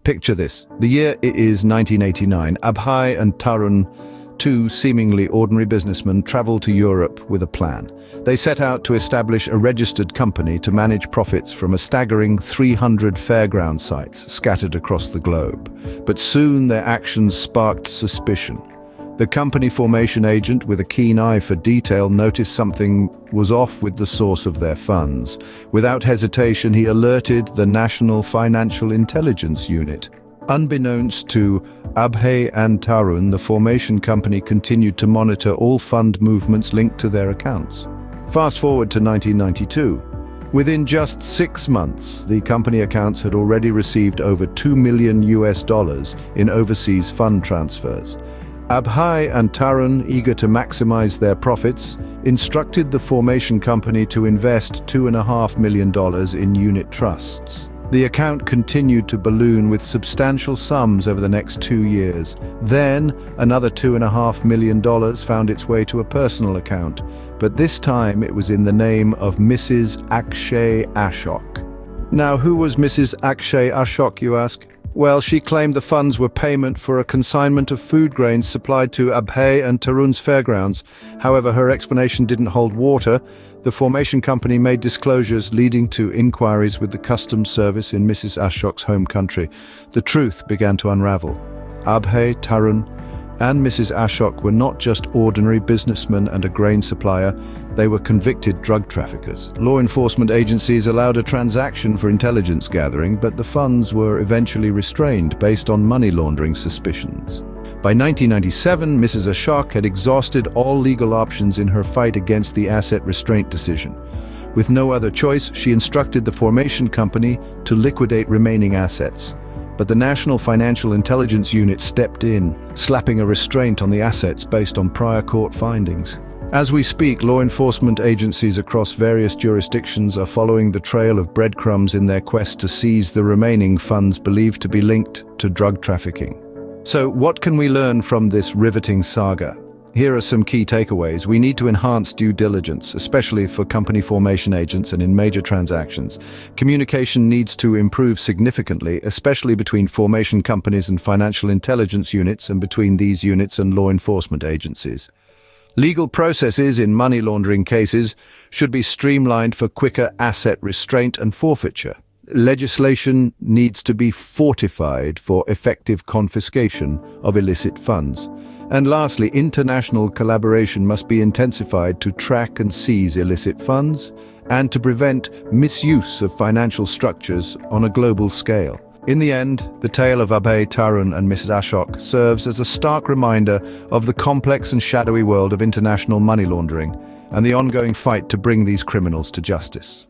Picture this. The year is 1989. Abhay and Tarun, two seemingly ordinary businessmen, travel to Europe with a plan. They set out to establish a registered company to manage profits from a staggering 300 fairground sites scattered across the globe. But soon their actions sparked suspicion. The company formation agent, with a keen eye for detail, noticed something was off with the source of their funds. Without hesitation, he alerted the National Financial Intelligence Unit. Unbeknownst to Abhay and Tarun, the formation company continued to monitor all fund movements linked to their accounts. Fast forward to 1992. Within just 6 months, the company accounts had already received over $2 million in overseas fund transfers. Abhay and Tarun, eager to maximize their profits, instructed the formation company to invest $2.5 million in unit trusts. The account continued to balloon with substantial sums over the next 2 years. Then, another $2.5 million found its way to a personal account, but this time it was in the name of Mrs. Akshay Ashok. Now, who was Mrs. Akshay Ashok, you ask? Well, she claimed the funds were payment for a consignment of food grains supplied to Abhay and Tarun's fairgrounds. However, her explanation didn't hold water. The formation company made disclosures leading to inquiries with the customs service in Mrs. Ashok's home country. The truth began to unravel. Abhay, Tarun, and Mrs. Ashok were not just ordinary businessmen and a grain supplier, they were convicted drug traffickers. Law enforcement agencies allowed a transaction for intelligence gathering, but the funds were eventually restrained based on money laundering suspicions. By 1997, Mrs. Ashok had exhausted all legal options in her fight against the asset restraint decision. With no other choice, she instructed the formation company to liquidate remaining assets. But the National Financial Intelligence Unit stepped in, slapping a restraint on the assets based on prior court findings. As we speak, law enforcement agencies across various jurisdictions are following the trail of breadcrumbs in their quest to seize the remaining funds believed to be linked to drug trafficking. So, what can we learn from this riveting saga? Here are some key takeaways. We need to enhance due diligence, especially for company formation agents and in major transactions. Communication needs to improve significantly, especially between formation companies and financial intelligence units, and between these units and law enforcement agencies. Legal processes in money laundering cases should be streamlined for quicker asset restraint and forfeiture. Legislation needs to be fortified for effective confiscation of illicit funds. And lastly, international collaboration must be intensified to track and seize illicit funds and to prevent misuse of financial structures on a global scale. In the end, the tale of Abhay, Tarun, and Mrs. Ashok serves as a stark reminder of the complex and shadowy world of international money laundering and the ongoing fight to bring these criminals to justice.